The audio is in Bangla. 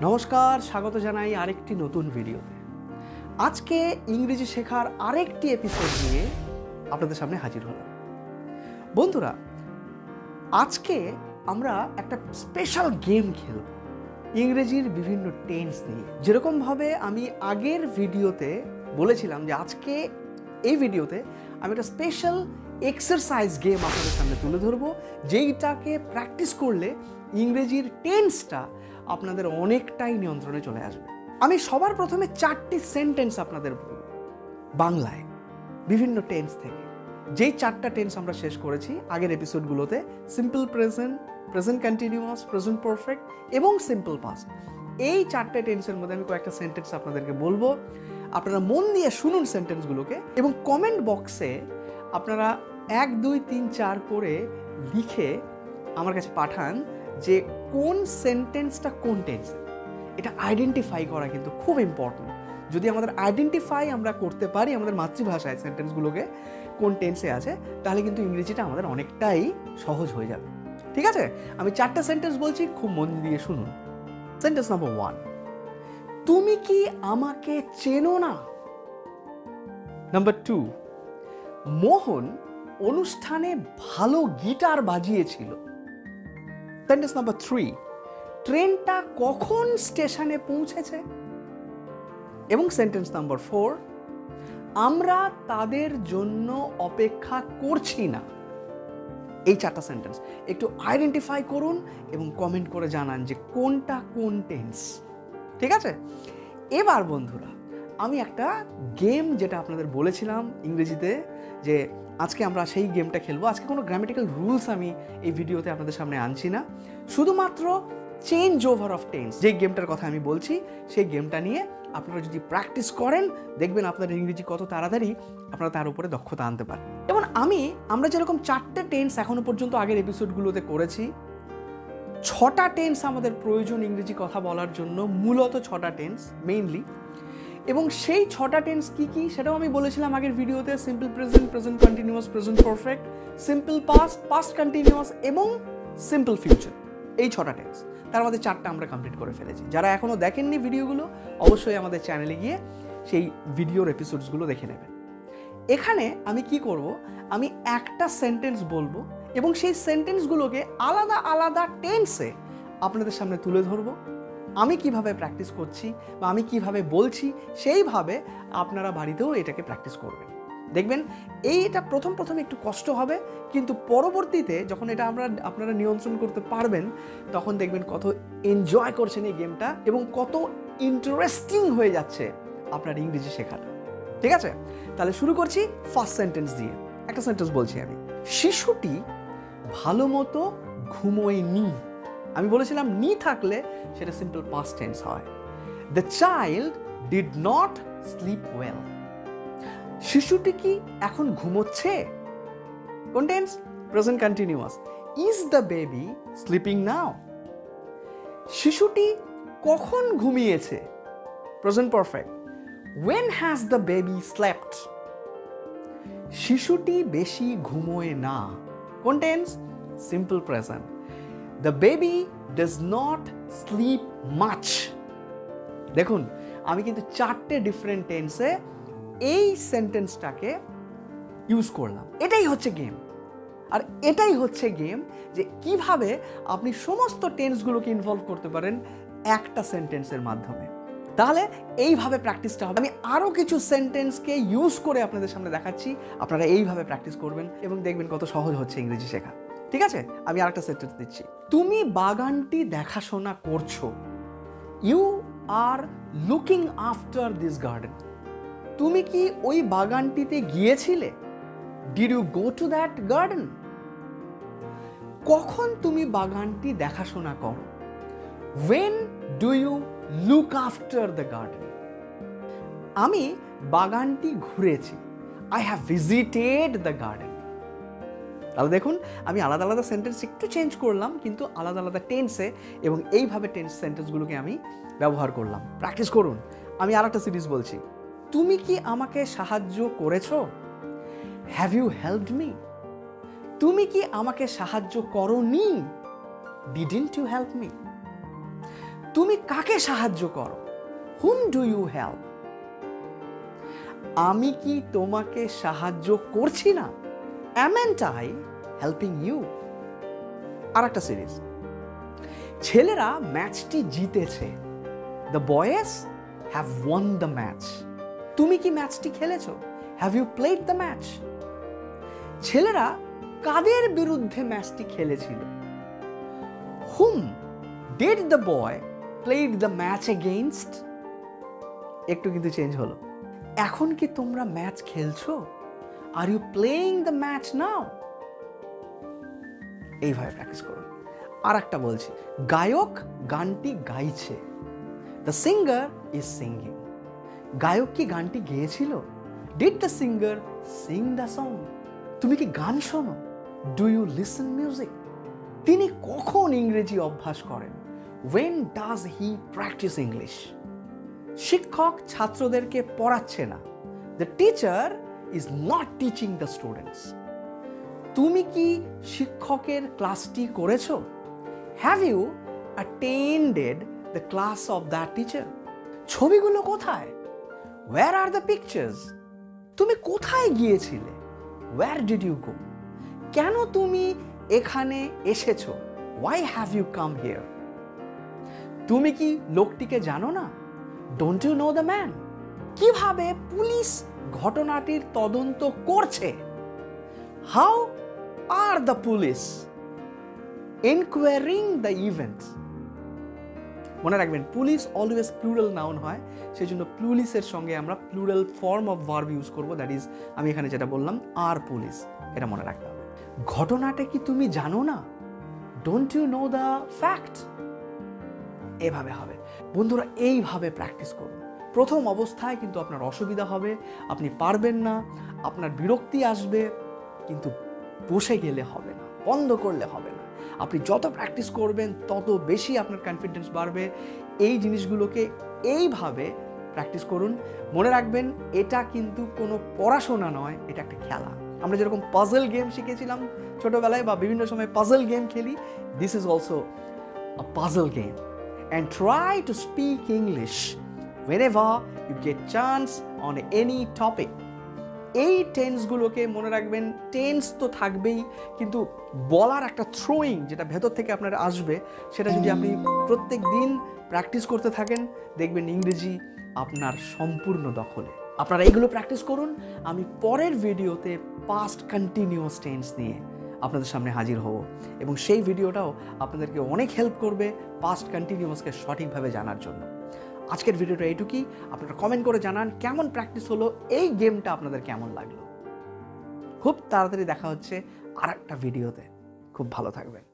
নমস্কার, স্বাগত জানাই আরেকটি নতুন ভিডিওতে। আজকে ইংরেজি শেখার আরেকটি এপিসোড নিয়ে আপনাদের সামনে হাজির হলাম। বন্ধুরা, আজকে আমরা একটা স্পেশাল গেম খেলব ইংরেজির বিভিন্ন টেন্স নিয়ে। যেরকমভাবে আমি আগের ভিডিওতে বলেছিলাম যে আজকে এই ভিডিওতে আমি একটা স্পেশাল এক্সারসাইজ গেম আপনাদের সামনে তুলে ধরবো, যেইটাকে প্র্যাকটিস করলে ইংরেজির টেন্সটা আপনাদের অনেকটাই নিয়ন্ত্রণে চলে আসবে। আমি সবার প্রথমে 4টি সেন্টেন্স আপনাদের বলব বাংলায়, বিভিন্ন টেন্স থেকে। যেই 4টা টেন্স আমরা শেষ করেছি আগের এপিসোডগুলোতে, simple present, present continuous, present perfect এবং সিম্পল পাস্ট। এই 4টে টেন্সের মধ্যে আমি কয়েকটা সেন্টেন্স আপনাদেরকে বলবো। আপনারা মন দিয়ে শুনুন সেন্টেন্সগুলোকে এবং কমেন্ট বক্সে আপনারা 1, 2, 3, 4 করে লিখে আমার কাছে পাঠান যে কোন সেন্টেন্সটা কোন টেন্স। এটা আইডেন্টিফাই করা কিন্তু খুব ইম্পর্টেন্ট। যদি আমাদের আইডেন্টিফাই আমরা করতে পারি আমাদের মাতৃভাষায় সেন্টেন্সগুলোকে কোন টেন্সে আছে, তাহলে কিন্তু ইংরেজিটা আমাদের অনেকটাই সহজ হয়ে যাবে। ঠিক আছে, আমি 4টা সেন্টেন্স বলছি, খুব মন দিয়ে শুনুন। সেন্টেন্স নাম্বার 1, তুমি কি আমাকে চেনো না? নাম্বার 2, মোহন অনুষ্ঠানে ভালো গিটার বাজিয়েছিল। সেন্টেন্স নাম্বার 3, ট্রেনটা কখন স্টেশনে পৌঁছেছে? এবং সেন্টেন্স নাম্বার 4, আমরা তাদের জন্য অপেক্ষা করছি না। এই 4টা সেন্টেন্স একটু আইডেন্টিফাই করুন এবং কমেন্ট করে জানান যে কোনটা কোন টেন্স। ঠিক আছে, এবার বন্ধুরা আমি একটা গেম, যেটা আপনাদের বলেছিলাম ইংরেজিতে যে আজকে আমরা সেই গেমটা খেলবো। আজকে কোনো গ্রামেটিক্যাল রুলস আমি এই ভিডিওতে আপনাদের সামনে আনছি না, শুধুমাত্র চেঞ্জ ওভার অফ টেন্স। যে গেমটার কথা আমি বলছি সেই গেমটা নিয়ে আপনারা যদি প্র্যাকটিস করেন, দেখবেন আপনাদের ইংরেজি কত তাড়াতাড়ি আপনারা তার উপরে দক্ষতা আনতে পারেন। যেমন আমরা যেরকম 4টে টেন্স এখনো পর্যন্ত আগের এপিসোডগুলোতে করেছি, 6টা টেন্স আমাদের প্রয়োজন ইংরেজি কথা বলার জন্য, মূলত 6টা টেন্স মেইনলি। এবং সেই 6টা টেন্স কি কি সেটাও আমি বলেছিলাম আগের ভিডিওতে। Simple present, present continuous, present perfect, simple past, past continuous এবং সিম্পল ফিউচার। এই 6টা টেন্স, তার মধ্যে 4টা আমরা কমপ্লিট করে ফেলেছি। যারা এখনো দেখেননি ভিডিওগুলো, অবশ্যই আমাদের চ্যানেলে গিয়ে সেই ভিডিওর এপিসোডসগুলো দেখে নেবেন। এখানে আমি কি করব, আমি একটা সেন্টেন্স বলবো এবং সেই সেন্টেন্সগুলোকে আলাদা আলাদা টেন্সে আপনাদের সামনে তুলে ধরবো। আমি কিভাবে প্র্যাকটিস করছি বা আমি কিভাবে বলছি, সেইভাবে আপনারা বাড়িতেও এটাকে প্র্যাকটিস করবেন। দেখবেন এইটা প্রথম একটু কষ্ট হবে, কিন্তু পরবর্তীতে যখন এটা আপনারা নিয়ন্ত্রণ করতে পারবেন, তখন দেখবেন কত এনজয় করছেন এই গেমটা এবং কত ইন্টারেস্টিং হয়ে যাচ্ছে আপনার ইংরেজি শেখাটা। ঠিক আছে, তাহলে শুরু করছি ফার্স্ট সেন্টেন্স দিয়ে। একটা সেন্টেন্স বলছি আমি, শিশুটি ভালো মতো ঘুমোয়নি। আমি বলেছিলাম নি থাকলে সেটা সিম্পল পাস্ট টেন্স হয়। The child did not slip well. শিশুটি কি এখন ঘুমোচ্ছে? কোন tense? Present continuous. Is the baby sleeping now? শিশুটি কখন ঘুমিয়েছে? Present perfect. When has the baby slept? শিশুটি বেশি ঘুমোয় না। কোন tense? Simple present. The baby does not sleep much. দেখুন আমি কিন্তু 4টে ডিফারেন্ট টেন্সে এই সেন্টেন্সটাকে ইউজ করলাম। এটাই হচ্ছে গেম। আর এটাই হচ্ছে গেম যে কিভাবে আপনি সমস্ত টেন্সগুলোকে ইনভলভ করতে পারেন একটা সেন্টেন্সের মাধ্যমে। তাহলে এইভাবে প্র্যাকটিসটা হবে। আমি আরও কিছু সেন্টেন্সকে ইউজ করে আপনাদের সামনে দেখাচ্ছি, আপনারা এইভাবে প্র্যাকটিস করবেন এবং দেখবেন কত সহজ হচ্ছে ইংরেজি শেখা। ঠিক আছে, আমি আরেকটা সেন্টেন্স দিচ্ছি। তুমি বাগানটি দেখাশোনা করছো। You are looking after this garden. তুমি কি ওই বাগানটিতে গিয়েছিলে? Did you go to that garden? কখন তুমি বাগানটি দেখাশোনা করো? When do you look after the garden? আমি বাগানটি ঘুরেছি। I have visited the garden. তাহলে দেখুন আমি আলাদা আলাদা সেন্টেন্স একটু চেঞ্জ করলাম, কিন্তু আলাদা আলাদা টেন্সে, এবং এইভাবে সেন্টেন্সগুলোকে আমি ব্যবহার করলাম। প্র্যাকটিস করুন। আমি আরেকটা সিরিজ বলছি, তুমি কি আমাকে সাহায্য করেছো? Have you helped me? তুমি কি আমাকে সাহায্য করোনি? Didn't you help me? তুমি কাকে সাহায্য করো? Whom do you help? আমি কি তোমাকে সাহায্য করছি না? Amn't I helping you? আর একটা সিরিজ, ছেলেরা ম্যাচটি জিতেছে। The boys have won the match. তুমি কি ম্যাচটি খেলেছো? Have you played the match? ছেলেরা কাদের বিরুদ্ধে ম্যাচটি খেলেছিল? Whom did the boy played the match against? একটু কিন্তু চেঞ্জ হলো। এখন কি তোমরা ম্যাচ খেলছো? Are you playing the match now? এইভাবে প্র্যাকটিস করুন। আর একটা বলছি, গায়ক গানটি গাইছে। The singer is singing. গায়ক কি গানটি গেয়েছিল? Did the singer sing the song? তুমি কি গান শোনো? Do you listen music? তিনি কখন ইংরেজি অভ্যাস করেন? When does he practice English? শিক্ষক ছাত্রদেরকে পড়াচ্ছে না। The teacher is not teaching the students. তুমি কি শিক্ষকের ক্লাসটি করেছো? Have you attended the class of that teacher? ছবিগুলো কোথায়? Where are the pictures? তুমি কোথায় গিয়েছিলে? Where did you go? কেন তুমি এখানে এসেছো? Why have you come here? তুমি কি লোকটিকে জানো না? Don't you know the man? কিভাবে পুলিশ ঘটনাটির তদন্ত করছে? How are the police enquiring the events? মনে রাখবেন, পুলিশ অলওয়েজ প্লুরাল নাউন হয়, সেই জন্য পুলিশের সঙ্গে আমরা plural form of verb use করব, দ্যাট ইজ আমি এখানে যেটা বললাম আর পুলিশ। এটা মনে রাখতে হবে। ঘটনাটা কি তুমি জানো না? Don't you know the fact? এভাবে হবে। বন্ধুরা, এইভাবে প্র্যাকটিস করুন। প্রথম অবস্থায় কিন্তু আপনার অসুবিধা হবে, আপনি পারবেন না, আপনার বিরক্তি আসবে, কিন্তু বসে গেলে হবে না, বন্ধ করলে হবে না। আপনি যত প্র্যাকটিস করবেন তত বেশি আপনার কনফিডেন্স বাড়বে। এই জিনিসগুলোকে এইভাবে প্র্যাকটিস করুন। মনে রাখবেন, এটা কিন্তু কোনো পড়াশোনা নয়, এটা একটা খেলা। আমরা যেরকম পাজল গেম শিখেছিলাম ছোটবেলায় বা বিভিন্ন সময় পাজল গেম খেলি, this is also a puzzle game. And try to speak English whenever you get chance on any topic. এই টেন্সগুলোকে মনে রাখবেন। টেন্স তো থাকবেই, কিন্তু বলার একটা থ্রোয়িং যেটা ভেতর থেকে আপনার আসবে, সেটা যদি আপনি প্রত্যেক দিন প্র্যাকটিস করতে থাকেন, দেখবেন ইংরেজি আপনার সম্পূর্ণ দখলে। আপনারা এইগুলো প্র্যাকটিস করুন। আমি পরের ভিডিওতে পাস্ট কন্টিনিউয়াস টেন্স নিয়ে আপনাদের সামনে হাজির হব, এবং সেই ভিডিওটাও আপনাদেরকে অনেক হেল্প করবে পাস্ট কন্টিনিউয়াসকে সঠিকভাবে জানার জন্য। আজকের ভিডিওটা এইটুকুই। আপনারা কমেন্ট করে জানান কেমন প্র্যাকটিস হলো, এই গেমটা আপনাদের কেমন লাগলো। খুব তাড়াতাড়ি দেখা হচ্ছে আর একটা ভিডিওতে। খুব ভালো থাকবেন।